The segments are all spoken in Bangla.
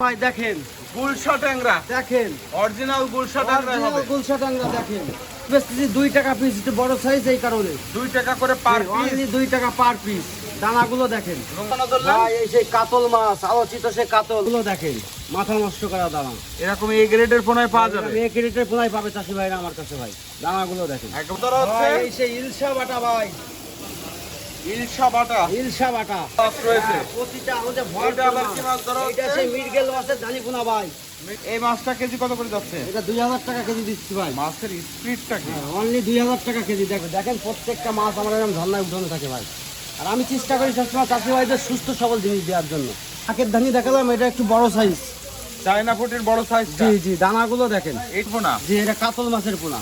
ভাই দেখেন গুলশা ট্যাংরা, দেখেন অরিজিনাল গুলশা ট্যাংরা হবে। গুলশা ট্যাংরা দেখেন বেশি 2 টাকা পিস, একটু বড় সাইজ, এই কারণে 2 টাকা করে পার পিস, অনলি 2 টাকা পার পিস। দানাগুলো দেখেন ভাই, এই সেই কাতল মাছ, আলোচিত সেই কাতলগুলো দেখেন, মাথা নষ্ট করা দানা। এরকম এই গ্রেডের পোনায় পাওয়া যাবে, এই ক্রেটের পোনায় পাবে চাষি ভাইরা আমার কাছে। ভাই দানাগুলো দেখেন, একদম ধরা হচ্ছে ভাই এই সেই ইলশা বাটা। ভাই ইলশা বাটা ইলশা বাটা মাছ রয়েছে। প্রতিটা আমাদের এটা আবার কি মাছ ধরা এটা হচ্ছে? সেই মিরগেল মাছের ধানি পোনা। ভাই এই মাছটা কেজি কত করে যাচ্ছে? এটা 2000 টাকা কেজি দিচ্ছি ভাই। মাছের স্পিডটা কি? অনলি 2000 টাকা কেজি। দেখেন প্রত্যেকটা মাছ আমার এরকম ঝর্ণায় উঠানো থাকে ভাই। আর আমি চেষ্টা করি সবসময় চাষি ভাইদের সুস্থ সবল জিনিস দেওয়ার জন্য। কাকের ধানি দেখালাম, এটা একটু বড় সাইজ, চায়না ফুটের বড় সাইজ। জি জি। দানাগুলো দেখেন, এই পোনা জি এটা কাতল মাছের পোনা।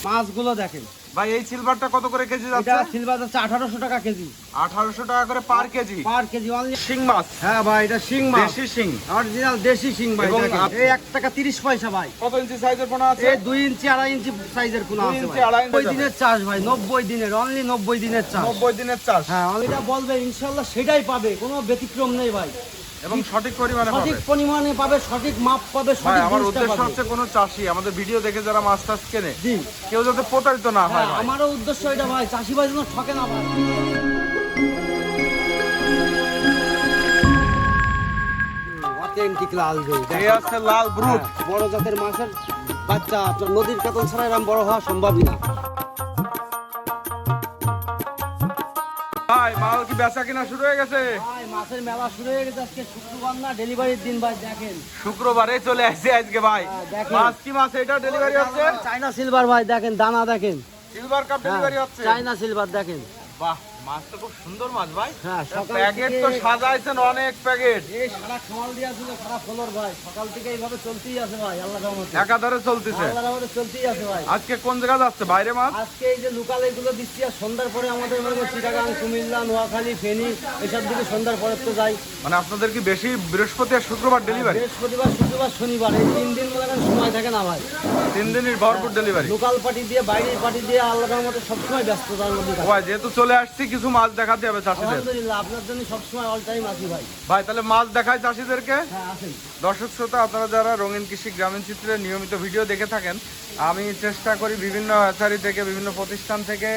মাছগুলো দেখেন ভাই, এই সিলভারটা কত করে কেজি এটা যাচ্ছে? সিলভার যাচ্ছে 1800 টাকা কেজি। 1800 টাকা করে পার কেজি। পার কেজি অনলি। শিং মাছ, হ্যাঁ ভাই এটা শিং মাছ, দেশি শিং। অরিজিনাল দেশি শিং ভাই। এবং দেখেন এই 1 টাকা 30 পয়সা ভাই। কত ইঞ্চি সাইজের পোনা আছে? এই 2 ইঞ্চি 2.5 ইঞ্চি সাইজের পোনা 2 আছে ইঞ্চি, ভাই। 2.5 ইঞ্চি 90 দিনের চাষ ভাই, 90 দিনের, অনলি 90 দিনের চাষ। 90 দিনের চাষ। হ্যাঁ এটা বলবে ইনশাআল্লাহ সেটাই পাবে, কোনো ব্যতিক্রম নেই ভাই। এবং সঠিক পরিমাণে পাবে। সঠিক পরিমাণে পাবে, সঠিক মাপ পাবে, ভাই সঠিক আমার জিনিসটা উদ্দেশ্য পাবে। হচ্ছে কোনো চাষি আমাদের ভিডিও দেখে যারা মাছ টাছ কেনে, জি কেউ যাতে প্রতারিত না হয়। হ্যাঁ, ভাই আমারও উদ্দেশ্য এটা ভাই, চাষি ভাই যেন ঠকে না ভাই। অথেন্টিক লাল রুই এই আছে লাল ব্রুট। বড় জাতের মাছের বাচ্চা, আপনার নদীর কাতল ছাড়া এরকম বড় হওয়া সম্ভবই না। ভাই মাল কি বেচা কিনা শুরু হয়ে গেছে? ভাই মাছের মেলা শুরু হয়ে গেছে, আজকে শুক্রবার না, ডেলিভারির দিন ভাই। দেখেন শুক্রবারে চলে আসছে আজকে ভাই। হ্যাঁ, দেখেন। মাছ কি মাছ এটা ডেলিভারি হচ্ছে? চাইনা সিলভার ভাই, দেখেন দানা দেখেন। সিলভার কাপ ডেলিভারি হচ্ছে। চাইনা সিলভার দেখেন। বাহ, মাছ তো খুব সুন্দর মাছ ভাই। হ্যাঁ সকাল প্যাকেট থেকে তো সাজাইছেন অনেক প্যাকেট। এই সারা খামাল দিয়া ছিল, সারা ফলর ভাই, সকাল থেকে এইভাবে চলতেই আছে ভাই, আল্লাহর রহমতে। একাধারে চলতেছে। আল্লাহর রহমতে চলতেই আছে ভাই। আজকে কোন জায়গা যাচ্ছে বাইরে মাছ? আজকে এই যে লোকাল এগুলো দিচ্ছি, আর সন্ধ্যার পরে আমাদের মনে করো চিটাগাং, কুমিল্লা, নোয়াখালী, ফেনী এসব দিকে সন্ধ্যার পরে তো যাই। মানে আপনাদের কি বেশি বৃহস্পতি আর শুক্রবার ডেলিভারি? বৃহস্পতিবার, শুক্রবার, শনিবার এই 3 দিন মনে করেন সময় থাকে না ভাই। 3 দিনের ভরপুর ডেলিভারি। লোকাল পার্টি দিয়ে, বাইরের পার্টি দিয়ে আল্লাহর রহমতে সবসময় ব্যস্ততার মধ্যে থাকি। ভাই যেহেতু চলে আসছি কিছু মাছ দেখাতে হবে চাষিদের। আলহামদুলিল্লাহ, আপনার জন্য সবসময় অল টাইম আছি ভাই। ভাই তাহলে মাছ দেখায় চাষিদেরকে। হ্যাঁ আসেন। দর্শক শ্রোতা, আপনারা যারা রঙিন কৃষি গ্রামীণ চিত্রের নিয়মিত ভিডিও দেখে থাকেন, আমি চেষ্টা করি বিভিন্ন হ্যাচারি থেকে, বিভিন্ন প্রতিষ্ঠান থেকে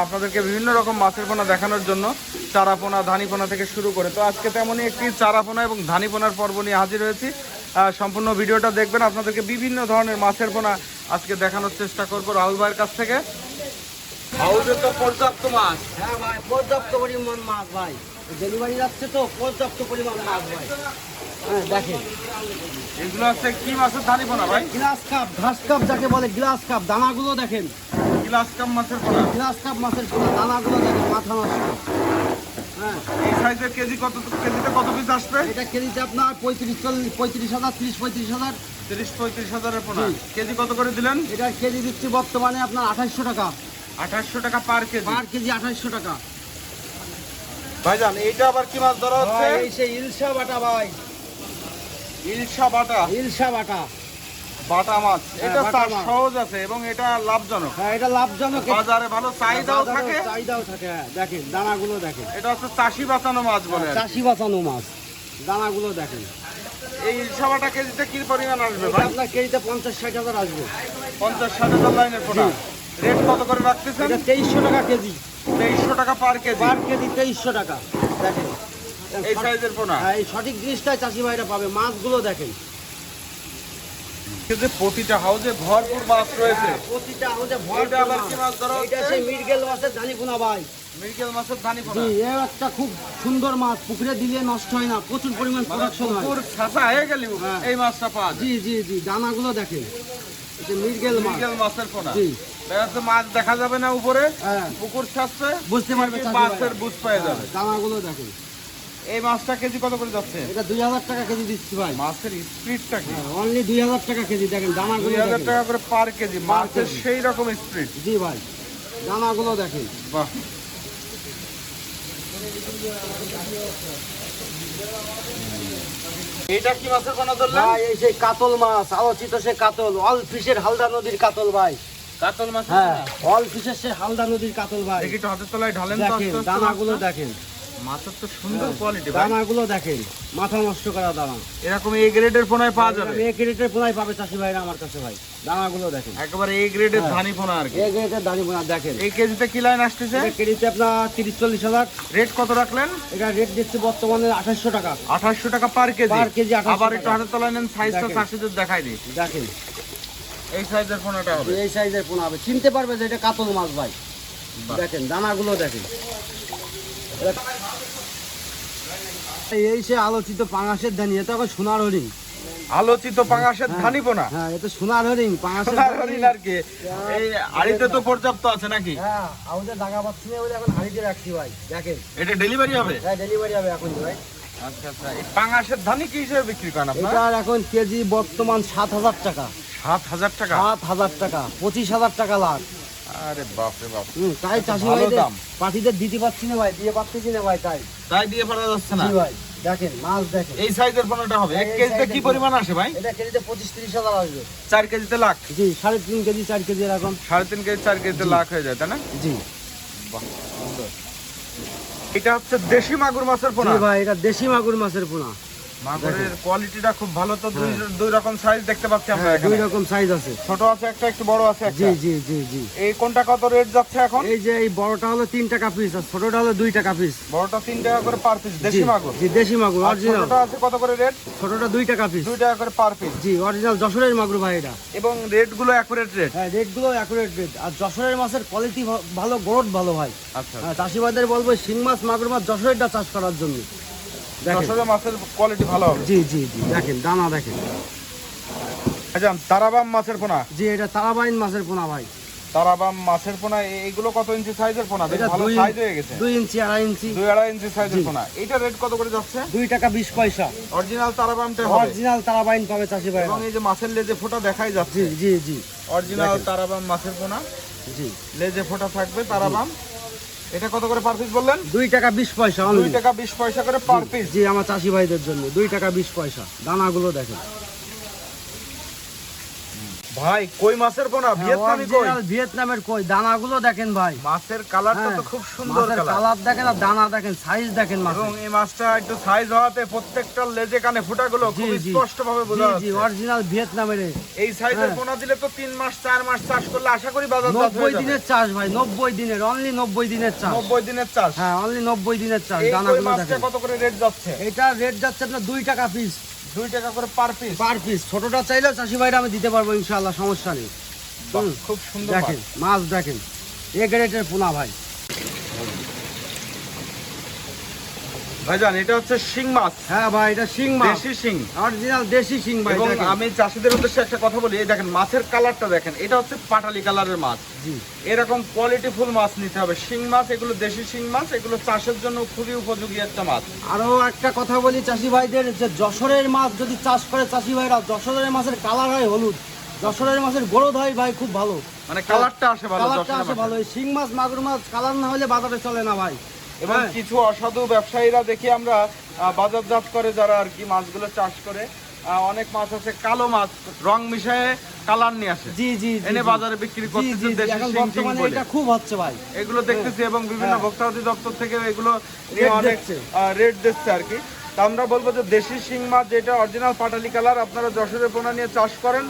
আপনাদেরকে বিভিন্ন রকম মাছের পোনা দেখানোর জন্য, চারা পোনা, ধানি পোনা থেকে শুরু করে। তো আজকে তেমনই একটি চারা পোনা এবং ধানি পোনার পর্ব নিয়ে হাজির হয়েছি। সম্পূর্ণ ভিডিওটা দেখবেন, আপনাদেরকে বিভিন্ন ধরনের মাছের পোনা আজকে দেখানোর চেষ্টা করবো রাহুল ভাইয়ের কাছ থেকে। হাউজে তো পর্যাপ্ত মাছ। হ্যাঁ ভাই, পর্যাপ্ত পরিমাণ মাছ ভাই, ডেলিভারি যাচ্ছে তো পর্যাপ্ত পরিমাণ মাছ ভাই। হ্যাঁ দেখেন এগুলো হচ্ছে কি মাছের ধানি পোনা ভাই? গ্লাস কাপ, ঘাস কাপ যাকে বলে, গ্লাস কাপ। দানাগুলো দেখেন, গ্লাস কাপ মাছের পোনা। গ্লাস কাপ মাছের পোনা। দানাগুলো দেখেন, মাথা নষ্ট। হ্যাঁ এই সাইজের কেজিতে কত পিস আসবে? এটা কেজিতে আপনার 35,000, 30,000, 30-35 হাজারের পোনা। জি। কেজি কত করে দিলেন? এটা কেজি দিচ্ছি বর্তমানে আপনার 2800 টাকা 2800 টাকা পার কেজি। পার কেজি, 2800 টাকা। ভাইজান এইটা আবার কি মাছ ধরা হচ্ছে? ভাই এই সেই ইলশা বাটা ভাই, ইলশা বাটা। ইলশা বাটা। বাটা মাছ এটা বাটা চাষ মাছ। সহজ আছে এবং এটা লাভজনক। হ্যাঁ এটা লাভজনক, বাজারে ভালো চাহিদাও বাজারেও থাকে। চাহিদাও থাকে। হ্যাঁ দেখেন দানাগুলো দেখেন, এটা হচ্ছে চাষি বাঁচানো মাছ বলে আর কি। চাষি বাঁচানো মাছ। দানাগুলো দেখেন। এই ইলশা বাটা কেজিতে কি পরিমাণ আসবে এটা ভাই? আপনার কেজিতে 50-60 হাজার আসবে। 50-60 হাজার লাইনের পোনা। রেট কত করে রাখতেছেন? এটা 2300 টাকা কেজি, 2300 টাকা পার কেজি। পার কেজি 2300 টাকা। দেখেন এই সাইজের পোনা। হ্যাঁ, এই সঠিক জিনিসটাই চাষি ভাইরা পাবে। মাছগুলো দেখেন, কিন্তু প্রতিটা হাউজে ভরপুর মাছ রয়েছে। প্রতিটা আমাদের এটা আবার কি মাছ ধরা এটা হচ্ছে? সেই মিরগেল মাছের ধানি পোনা ভাই। মৃগেল মাছের ধানি পোনা। জি এর একটা খুব সুন্দর মাছ, পুকুরে দিলে নষ্ট হয় না, প্রচুর পরিমাণ মানে প্রোডাকশন হয়। পুকুর ছাঁচা হয়ে গেলেও হ্যাঁ। এই মাছটা পাওয়া যায়। জি জি জি। দানাগুলো দেখেন, এই যে মিরগেল মাছ। মৃগেল মাছের পোনা। জি দেখা যাচ্ছে মাছ দেখা যাবে না উপরে, হ্যাঁ পুকুর ছাড়ছে বুঝতে পারবে কিন্তু চাষি মাছের ভাইরা। বুঝ পেয়ে যাবে। হ্যাঁ, দানাগুলো দেখেন। এই মাছটা কেজি কত করে যাচ্ছে? এটা 2000 টাকা কেজি দিচ্ছি ভাই। মাছের স্পিডটা কি? অনলি 2000 টাকা কেজি। দেখেন দানাগুলো 2000 দেখেন। টাকা করে পার কেজি। মাছের কেজি। সেই রকম স্পিড। জি ভাই, দানাগুলো দেখেন। বাহ, এটা কি মাছের পোনা ধরলেন? ভাই এই সেই কাতল মাছ, আলোচিত সেই কাতল, অল ফিশের হালদা নদীর কাতল ভাই। কাতল মাছ। হ্যাঁ অল ফিশের সেই হালদা নদীর কাতল ভাই। দেখি একটু হাতের তলায় ঢালেন তো দেখেন আস্তে আস্তে দানাগুলো মাছটা। দেখেন। মাছের তো সুন্দর কোয়ালিটি ভাই। দানাগুলো দেখেন, মাথা নষ্ট করা দানা। এরকম এই গ্রেডের পোনায় পাওয়া যাবে? এই গ্রেডের পোনাই পাবে চাষি ভাইরা আমার কাছে ভাই। দানাগুলো দেখেন, একেবারে এই গ্রেডের ধানি পোনা আর কি। এই গ্রেডের দানি পোনা দেখেন। এই কেজিতে কি লাইন আসতেছে? এটা কেজিতে আপনার 30-40 হাজার। রেট কত রাখলেন? এটা রেট দিচ্ছে বর্তমানে 2800 টাকা। 2800 টাকা পার কেজি। পার কেজি 2800 আবার একটু টাকা। হাতে তোলা নেন, সাইজটা দেখেন। চাষিদের দেখাই দিই। দেখেন এই সাইজের পোনাটা হবে। এই সাইজের পোনা হবে, চিনতে পারবে যে এটা কাতল মাছ ভাই। দেখেন দানাগুলো দেখেন। এই সে আলোচিত পাঙাশের ধানি, এটা এখন সোনার হরিণ। আলোচিত পাঙাশের ধানি পোনা। হ্যাঁ, এটা সোনার হরিণ, পাঙাশের সোনার ধানি। হরিণ আর কি। এই আড়িতে তো পর্যাপ্ত আছে নাকি? হ্যাঁ, আমাদের জায়গা পাচ্ছি না বলে এখন হাড়িতে রাখছি ভাই। দেখেন, এটা ডেলিভারি হবে? হ্যাঁ ডেলিভারি হবে এখন ভাই। আচ্ছা আচ্ছা। এই পাঙাশের ধানি কি হিসেবে বিক্রি করেন আপনারা? এটার এখন কেজি বর্তমান 7000 টাকা। 7000 টাকা? 7000 টাকা, 25,000 টাকা লাখ। আরে বাপ রে বাপ। তাই চাষি ভালো ভাইদের দাম। পাঠিদের দিতে পারছি না ভাই, দিয়ে পাচ্ছি না ভাই, তাই। তাই দিয়ে পারা যাচ্ছে না। জি ভাই, দেখেন মাছ দেখেন। এই সাইজের পোনাটা হবে। এক এই কেজিতে কি সাইজের পরিমাণ আসে ভাই? এটা কেজিতে 25-30 হাজার আসবে। 4 কেজিতে লাখ? জি, 3.5 কেজি 4 কেজি এরকম। 3.5 কেজি 4 কেজিতে লাখ হয়ে যায় তাই না? জি বাহ, সুন্দর। এটা হচ্ছে দেশি মাগুর মাছের পোনা। জি ভাই, এটা দেশি মাগুর মাছের পোনা। মাগুরের কোয়ালিটিটা খুব ভালো। তো দুই রকম সাইজ দেখতে পাচ্ছি আমরা হ্যাঁ, এখানে। দুই রকম সাইজ আছে। ছোট আছে একটা, একটু বড় আছে একটা। জি জি জি জি। এই কোনটা কত রেট যাচ্ছে এখন? এই যে এই বড়টা হলো 3 টাকা পিস, আর ছোটটা হলো 2 টাকা পিস। বড়টা 3 টাকা করে পার পিস দেশি মাগুর। জি, দেশি মাগুর আর অরিজিনাল। ছোটটা আছে কত করে রেট? ছোটটা 2 টাকা পিস। 2 টাকা করে পার পিস। জি, অরিজিনাল যশোরের মাগুর ভাই এটা। এবং রেট গুলো অ্যাকুরেট রেট। হ্যাঁ, রেট গুলো অ্যাকুরেট রেট। আর যশোরের মাছের কোয়ালিটি ভালো, গ্রোথ ভালো ভাই। আচ্ছা। চাষি ভাইদের বলবো শিং মাছ, মাগুর মাছ যশোরেরটা চাষ করার জন্য। দেখেন, যশোরের মাছের কোয়ালিটি ভালো হবে। জি জি জি, দেখেন দানা দেখেন। আচ্ছা, তারাবাম মাছের পোনা। জি, এটা তারাবাইন মাছের পোনা ভাই। তারাবাম মাছের পোনা, এইগুলো কত ইঞ্চি সাইজের পোনা? বেশ এটা ভালো সাইজ হয়ে গেছে। 2 ইঞ্চি 2.5 ইঞ্চি। 2-2.5 ইঞ্চি সাইজের পোনা। এটা রেট কত করে যাচ্ছে? 2 টাকা 20 পয়সা। অরিজিনাল তারাবামটা হবে। অরিজিনাল তারাবাইন পাবে চাষি ভাই। এবং এই যে মাছের লেজে ফোঁটা দেখাই যাচ্ছে। জি জি জি অরিজিনাল তারাবাম মাছের পোনা, জি। লেজে ফোঁটা থাকবে তারাবাম। এটা কত করে পার পিস বললেন? 2 টাকা 20 পয়সা 2 only। টাকা 20 পয়সা করে পার পিস। জি, আমার চাষি ভাইদের জন্য 2 টাকা 20 পয়সা। দানাগুলো দেখেন ভাই, কই মাছের পোনা, ভিয়েতনামি কই। অরিজিনাল ভিয়েতনামের কই। দানাগুলো দেখেন ভাই। মাছের কালারটা তো খুব সুন্দর কালার। কালার দেখেন আর দানা দেখেন, সাইজ দেখেন মাছের। এবং এই মাছটা একটু সাইজ হওয়াতে প্রত্যেকটা লেজে কানে ফোঁটাগুলো জি, খুব জি। স্পষ্ট ভাবে বোঝা জি জি, যাচ্ছে। অরিজিনাল ভিয়েতনামের। এই সাইজের হ্যাঁ। পোনা দিলে তো 3 মাস 4 মাস চাষ করলে আশা করি বাজার 90 দিনের চাষ ভাই, 90 দিনের, অনলি 90 দিনের চাষ। 90 দিনের চাষ। হ্যাঁ, অনলি 90 দিনের চাষ। এই কই দানাগুলো মাছটা দেখেন। কত করে রেট যাচ্ছে? এটা রেট যাচ্ছে আপনার 2 টাকা পিস। 2 টাকা করে পার পিস। Per piece. ছোটটা চাইলেও চাষি ভাইরা আমি দিতে পারবো ইনশাআল্লাহ, সমস্যা নেই। খুব সুন্দর দেখেন মাছ দেখেন, এ গ্রেডের পোনা ভাই। ভাইজান, এটা হচ্ছে শিং মাছ, হ্যাঁ ভাই, এটা শিং মাছ, দেশি শিং। অরিজিনাল দেশি শিং ভাই। এবং দেখেন। আমি চাষিদের উদ্দেশ্যে একটা কথা বলি, এই দেখেন মাছের কালারটা দেখেন, এটা হচ্ছে পাটালি কালারের মাছ। জি, এরকম কোয়ালিটিফুল মাছ নিতে হবে। শিং মাছ, এগুলো দেশি শিং মাছ, এগুলো চাষের জন্য খুবই উপযোগী একটা মাছ। আরো একটা কথা বলি চাষি ভাইদের, যে যশোরের মাছ যদি চাষ করে চাষি ভাইরা, যশোরের মাছের কালার হয় হলুদ, যশোরের মাছের গ্রোথ হয় ভাই খুব ভালো, মানে কালারটা আসে ভালো। কালারটা যশোরের আসে মাছে। ভালো। এই শিং মাছ, মাগুর মাছ কালার না হলে বাজারে চলে না ভাই। এবং হ্যাঁ। কিছু অসাধু ব্যবসায়ীরা দেখি আমরা বাজারজাত করে, যারা আর কি মাছগুলো চাষ করে, অনেক মাছ আছে কালো মাছ, রং মিশিয়ে কালার নিয়ে আসে, জি জি জি, এনে জি। বাজারে বিক্রি জি, করতেছে জি, জি, দেশি এখন শিং টিং বর্তমানে বলে। এটা খুব হচ্ছে ভাই। এগুলো দেখতেছি এবং বিভিন্ন হ্যাঁ। ভোক্তা অধিদপ্তর থেকে এগুলো নিয়ে রেট অনেক দিচ্ছে। রেট দিচ্ছে আর কি। তা আমরা বলবো যে দেশি শিং মাছ যেটা অরিজিনাল পাটালি কালার, আপনারা যশোরের পোনা নিয়ে চাষ করেন,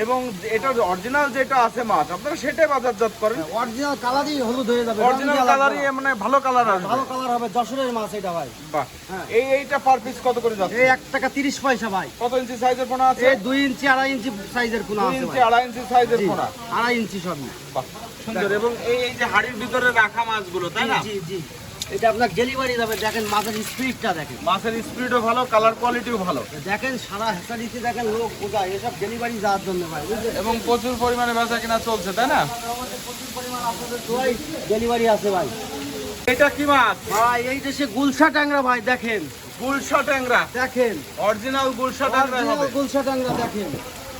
এবং এটা অরিজিনাল যেটা আছে মাছ আপনারা সেটাই বাজারজাত করেন। অরিজিনাল কালারই হলুদ হয়ে যাবে, অরিজিনাল কালারই মানে ভালো কালার আসবে। ভালো কালার হবে যশোরের মাছ এটা ভাই। বাহ। হ্যাঁ। এইটা পার পিস কত করে যাচ্ছে? এই 1 টাকা 30 পয়সা ভাই। কত ইঞ্চি সাইজের পোনা আছে? এই 2 ইঞ্চি 2.5 ইঞ্চি সাইজের পোনা 2 আছে ইঞ্চি ভাই। 2.5 ইঞ্চি সাইজের জি, পোনা। 2.5 ইঞ্চি সবই। বাহ, সুন্দর। এবং এই যে হাড়ির ভিতরে রাখা মাছগুলো, তাই না? জি জি, এটা আপনার ডেলিভারি যাবে। দেখেন মাছের স্পিডটা দেখেন, মাছের স্পিডও ভালো, কালার কোয়ালিটিও ভালো, দেখেন সারা হেসারিতে দেখেন লোক বোঝায় এসব ডেলিভারি যাওয়ার জন্য ভাই, বুঝলেন? এবং প্রচুর পরিমাণে বেচা কিনা চলছে, তাই না? আমাদের প্রচুর পরিমাণ আপনাদের দোয়াই ডেলিভারি আছে ভাই। এটা কি মাছ? ভাই এই দেশে গুলশা ট্যাংরা ভাই, দেখেন গুলশা ট্যাংরা, দেখেন অরিজিনাল গুলশা ট্যাংরা হবে। অরিজিনাল গুলশা ট্যাংরা দেখেন।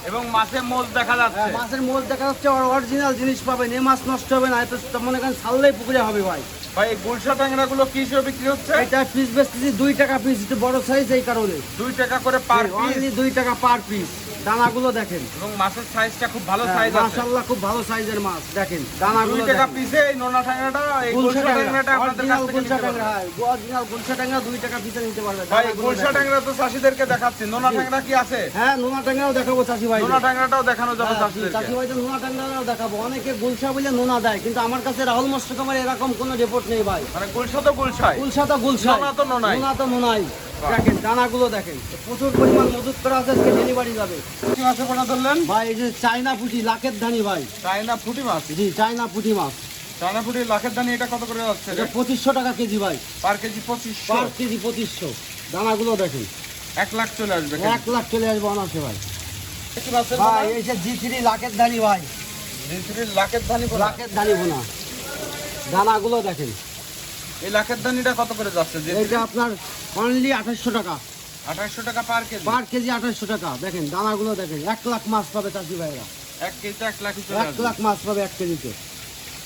এবং মাছের মোজ দেখা যাচ্ছে। মাছের মোল দেখা যাচ্ছে, অরিজিনাল জিনিস পাবেন। এই মাছ নষ্ট হবে না, এত মনে করেন ছাড়লেই পুকুরে হবে ভাই। ভাই এই গুলশা ট্যাংরা গুলো কি হিসেবে বিক্রি হচ্ছে? এটা পিস বেচতেছি 2 টাকা পিস, একটু বড় সাইজ এই কারণে 2 টাকা করে পার পিস। অনলি 2 টাকা পার পিস। দানাগুলো দেখেন এবং মাছের সাইজটা খুব ভালো সাইজ আছে। মাশাআল্লাহ খুব ভালো সাইজের মাছ দেখেন। দানাগুলো 2 টাকা দেখেন। পিসে এই নোনা ট্যাংরাটা, এই গুলশা ট্যাংরাটা আপনাদের কাছ থেকে নিতে পারবেন। অরিজিনাল গুলশা ট্যাংরা 2 টাকা পিসে নিতে পারবেন। ভাই গুলশা ট্যাংরা তো চাষীদেরকে দেখাচ্ছি, নোনা ট্যাংরা কি আছে? হ্যাঁ নোনা ট্যাংরাও দেখাবো চাষি ভাই। নোনা ট্যাংরাটাও দেখানো যাবে চাষীদেরকে। চাষি ভাইদের নোনা ট্যাংরাও দেখাবো। অনেকে গুলশা বলে নোনা দেয়, কিন্তু আমার কাছে রাহুল মৎস্যকুমার এরকম কোনো রিপোর্ট নেই ভাই। মানে গুলশা তো গুলশাই, গুলশা তো গুলশা, নোনা তো নোনাই। নোনা তো নোনাই। দেখেন দানাগুলো দেখেন, প্রচুর পরিমাণ মজুত করা আছে, আজকে ডেলিভারি যাবে। কি মাছের পোনা ধরলেন? ভাই এই যে চায়না পুঁটি লাখের ধানি ভাই। চায়না পুঁটি মাছ। জি চায়না পুঁটি মাছ। চায়না পুঁটি লাখের দানি, এটা কত করে যাচ্ছে? এটা 2500 টাকা কেজি ভাই। পার কেজি 2500। পার কেজি 2500। দানাগুলো দেখেন 1 লাখ চলে আসবে। 1 লাখ চলে আসবে অনাসে ভাই। কি মাছের ভাই এই যে G3 লাখের ধানি ভাই। লাখের দানি পোনা। লাখের ধানি বোনা। দানাগুলো দেখেন। এই লাখের দানিটা কত করে যাচ্ছে? এটা আপনার অনলি 2800 টাকা। 2800 টাকা পার কেজি। পার কেজি 2800 টাকা। দেখেন দানাগুলো দেখেন, 1 লাখ মাছ পাবে চাষি ভাইরা। 1 কেজিতে 1 লাখই চলে 1 আসবে। লাখ মাছ পাবে 1 কেজিতে।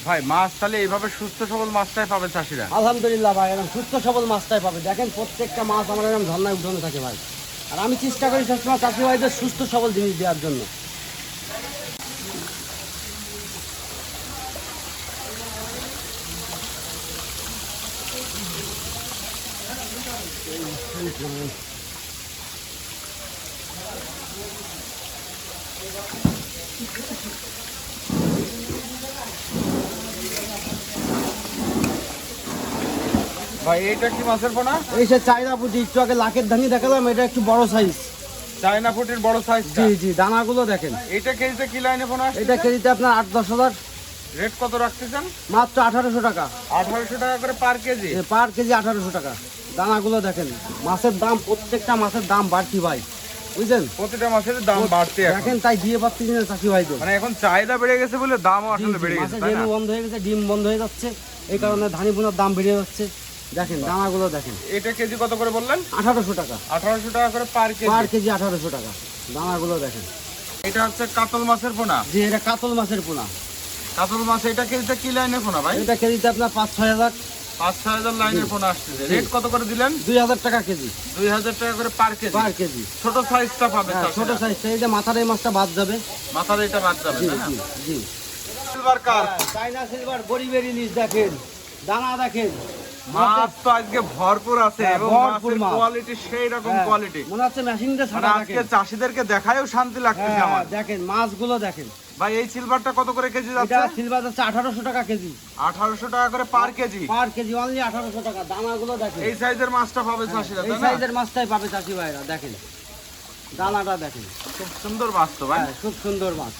ভাই মাছ তাহলে এইভাবে সুস্থ সবল মাছটাই পাবে চাষিরা। আলহামদুলিল্লাহ ভাই, এরকম সুস্থ সবল মাছটাই পাবে। দেখেন প্রত্যেকটা মাছ আমার এরকম ঝর্ণায় উঠানো থাকে ভাই। আর আমি চেষ্টা করি সবসময় চাষি ভাইদের সুস্থ সবল জিনিস দেওয়ার জন্য। ভাই এইটা কি মাছের পোনা? এই সে চায়না পুঁটি, একটু আগে লাখের ধানি দেখালাম, এটা একটু বড় সাইজ। চায়না পুঁটির বড় সাইজ। জি জি দানাগুলো দেখেন। এইটা কেজিতে কি লাইনে পোনা আসছে? এটা কেজিতে আপনার 8-10 হাজার। রেট কত রাখতেছেন? মাত্র 1800 টাকা। 1800 টাকা করে পার কেজি। পার কেজি 1800 টাকা। দানাগুলো দেখেন, মাছের দাম, প্রত্যেকটা মাছের দাম বাড়তি ভাই, বুঝলেন? প্রতিটা মাছের দাম বাড়ছে এখন। দেখেন তাই দিয়ে পাচ্ছি না চাষি ভাইদের। মানে এখন চাহিদা বেড়ে গেছে বলে দামও আসলে বেড়ে গেছে, মাছের তাই না? ডেলি বন্ধ হয়ে গেছে, ডিম বন্ধ হয়ে যাচ্ছে, এই কারণে ধানি বোনার দাম বেড়ে যাচ্ছে। দেখেন দানাগুলো দেখেন। এটা কেজি কত করে বললেন? 1800 টাকা। 1800 টাকা করে পার কেজি। পার কেজি 1800 টাকা। দানাগুলো দেখেন। এটা হচ্ছে কাতল মাছের পোনা। যে এটা কাতল মাছের পোনা। কাতল মাছ এটা কেজিতে কি লাইনের পোনা ভাই? এটা কেজিতে আপনার 5-6 হাজার। 5-6 হাজার লাইনের পোনা আসছে। রেট কত করে দিলেন? 2000 টাকা কেজি। 2000 টাকা করে পার কেজি। পার কেজি। ছোট সাইজটা পাবে হ্যাঁ, ছোট চাষিরা। সাইজটা। এই যে মাথার এই মাছটা বাদ যাবে। মাথার এটা বাদ যাবে, জি তাই না? জি জি। সিলভার কার্প চায়না সিলভার গরিবের ইলিশ দেখেন, দানা দেখেন। মাছ তো আজকে ভরপুর আছে হ্যাঁ, এবং ভরপুর মাছের মাছ। কোয়ালিটি সেই রকম হ্যাঁ, কোয়ালিটি। মনে হচ্ছে মেশিন দিয়ে মানে ছাড়া। আজকে দেখেন চাষিদেরকে দেখায়ও শান্তি লাগতেছে আমার। দেখেন মাছগুলো দেখেন। ভাই এই সিলভারটা কত করে কেজি এটা যাচ্ছে? সিলভার যাচ্ছে 1800 টাকা কেজি। 1800 টাকা করে পার কেজি। পার কেজি অনলি 1800 টাকা। দানাগুলো দেখেন। এই সাইজের মাছটা পাবে চাষিরা, এই তাই না? সাইজের মাছটাই পাবে চাষি ভাইরা। দেখেন দানাটা দেখেন। খুব সুন্দর মাছ তো ভাই। হ্যাঁ, খুব সুন্দর মাছ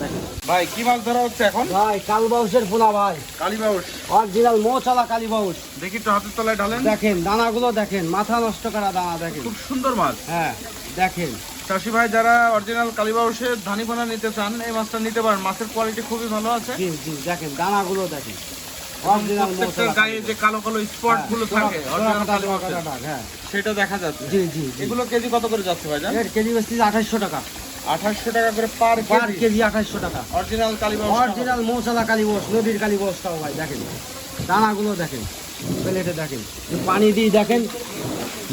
দেখেন। ভাই কি মাছ ধরা হচ্ছে এখন? ভাই কালবাউসের পোনা ভাই, কালীবাউস। অরিজিনাল মোচালা কালীবাউস। দেখি তো হাতের তলায় ঢালেন। দেখেন দানাগুলো দেখেন, মাথা নষ্ট করা দানা দেখেন। খুব সুন্দর মাছ। হ্যাঁ দেখেন। চাষি ভাই যারা অরিজিনাল কালীবাউসের ধানি পোনা নিতে চান এই মাছটা নিতে পারেন। মাছের কোয়ালিটি খুবই ভালো আছে। জি জি দেখেন দানাগুলো দেখেন। অরিজিনাল প্রত্যেকটার মোচালা। গায়ে যে কালো কালো স্পট গুলো থাকে অরিজিনাল কালীবাউসের, হ্যাঁ সেটা দেখা যাচ্ছে। জি জি জি। এগুলো কেজি কত করে যাচ্ছে ভাই জান? এর কেজি বেশি 2800 টাকা। 2800 টাকা করে পার পার কেজি। কেজি 2800 টাকা। অরিজিনাল কালীবাউস। অরিজিনাল মৌসালা কালীবস, নদীর কালীবসটাও ভাই দেখেন। দানাগুলো দেখেন, প্লেটে দেখেন, পানি দিয়ে দেখেন,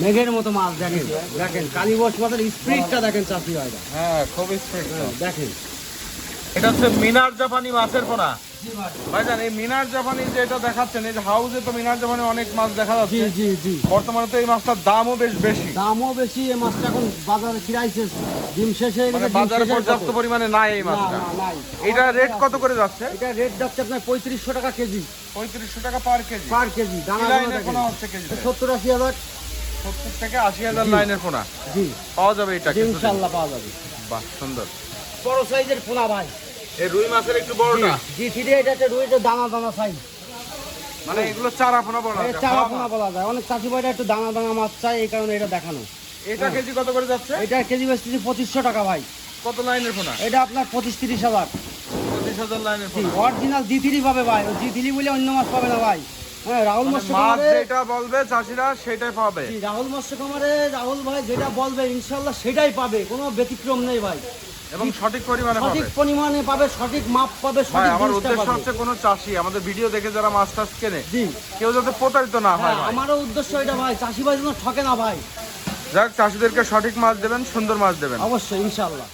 মেঘের মতো মাছ দেখেন। দেখেন কালীবস মাছের স্পিডটা দেখেন চাষি ভাইরা। হ্যাঁ খুব স্পিড। দেখেন এটা হচ্ছে মিনার জাপানি মাছের পোনা। ভাইজান এই মিনার জাপানি যে এটা দেখাচ্ছেন, এই যে হাউসে তো মিনার জাপানি অনেক মাছ দেখা জি যাচ্ছে। জি জি। বর্তমানে তো এই মাছটার দামও বেশ বেশি। দামও বেশি। এই মাছটা এখন বাজারে কিরাইছে, ডিম শেষ হয়ে মানে গেছে। ডিম বাজারে শেষের পর্যাপ্ত পথে। পরিমাণে নাই এই না, মাছটা। না, নাই। এটা রেট কত করে যাচ্ছে? এটা রেট যাচ্ছে আপনার 3500 টাকা কেজি। 3500 টাকা পার কেজি। পার কেজি। কি দানাগুলো লাইনের দেখেন। পোনা হচ্ছে কেজিতে? 70-80 হাজার। 70 থেকে 80 হাজার লাইনের পোনা জি পাওয়া যাবে এটা জি, কিন্তু। ইনশাআল্লাহ পাওয়া যাবে। বাহ সুন্দর। বড় সাইজের পোনা ভাই। এই রুই মাছের একটু বড়টা, জি থ্রি, এটা হচ্ছে রুইটা দানা দানা সাইজ। মানে এগুলো চারা পোনা বলা এই যায়। চারা পোনা বলা যায়। অনেক চাষি ভাইরা একটু দানা দানা মাছ চায়, এই কারণে এটা দেখানো। এটা কেজি কত করে যাচ্ছে? এটা কেজি বেচতেছি 2500 টাকা ভাই। কত লাইনের পোনা? এটা আপনার 25-30 হাজার। 25,000 লাইনের পোনা। অরিজিনাল জি3 পাবে ভাই। ও জি3 বলে অন্য মাছ পাবে না ভাই। হ্যাঁ রাহুল মানে মৎস্য মাছ কুমারে, যেটা বলবে চাষিরা সেটাই পাবে। রাহুল মৎস্য কুমারে রাহুল ভাই যেটা বলবে ইনশাল্লাহ সেটাই পাবে, কোনো ব্যতিক্রম নেই ভাই। এবং সঠিক পরিমাণে পাবে। সঠিক পরিমাণে পাবে, সঠিক মাপ পাবে, ভাই সঠিক আমার জিনিসটা উদ্দেশ্য পাবে। হচ্ছে কোনো চাষি আমাদের ভিডিও দেখে যারা মাছ টাছ কেনে জি কেউ যাতে প্রতারিত না হয় হ্যাঁ, ভাই। আমারও উদ্দেশ্য এটা ভাই, চাষি ভাই যেন ঠকে না ভাই। যাক চাষিদেরকে সঠিক মাছ দেবেন, সুন্দর মাছ দেবেন। অবশ্যই ইনশাআল্লাহ।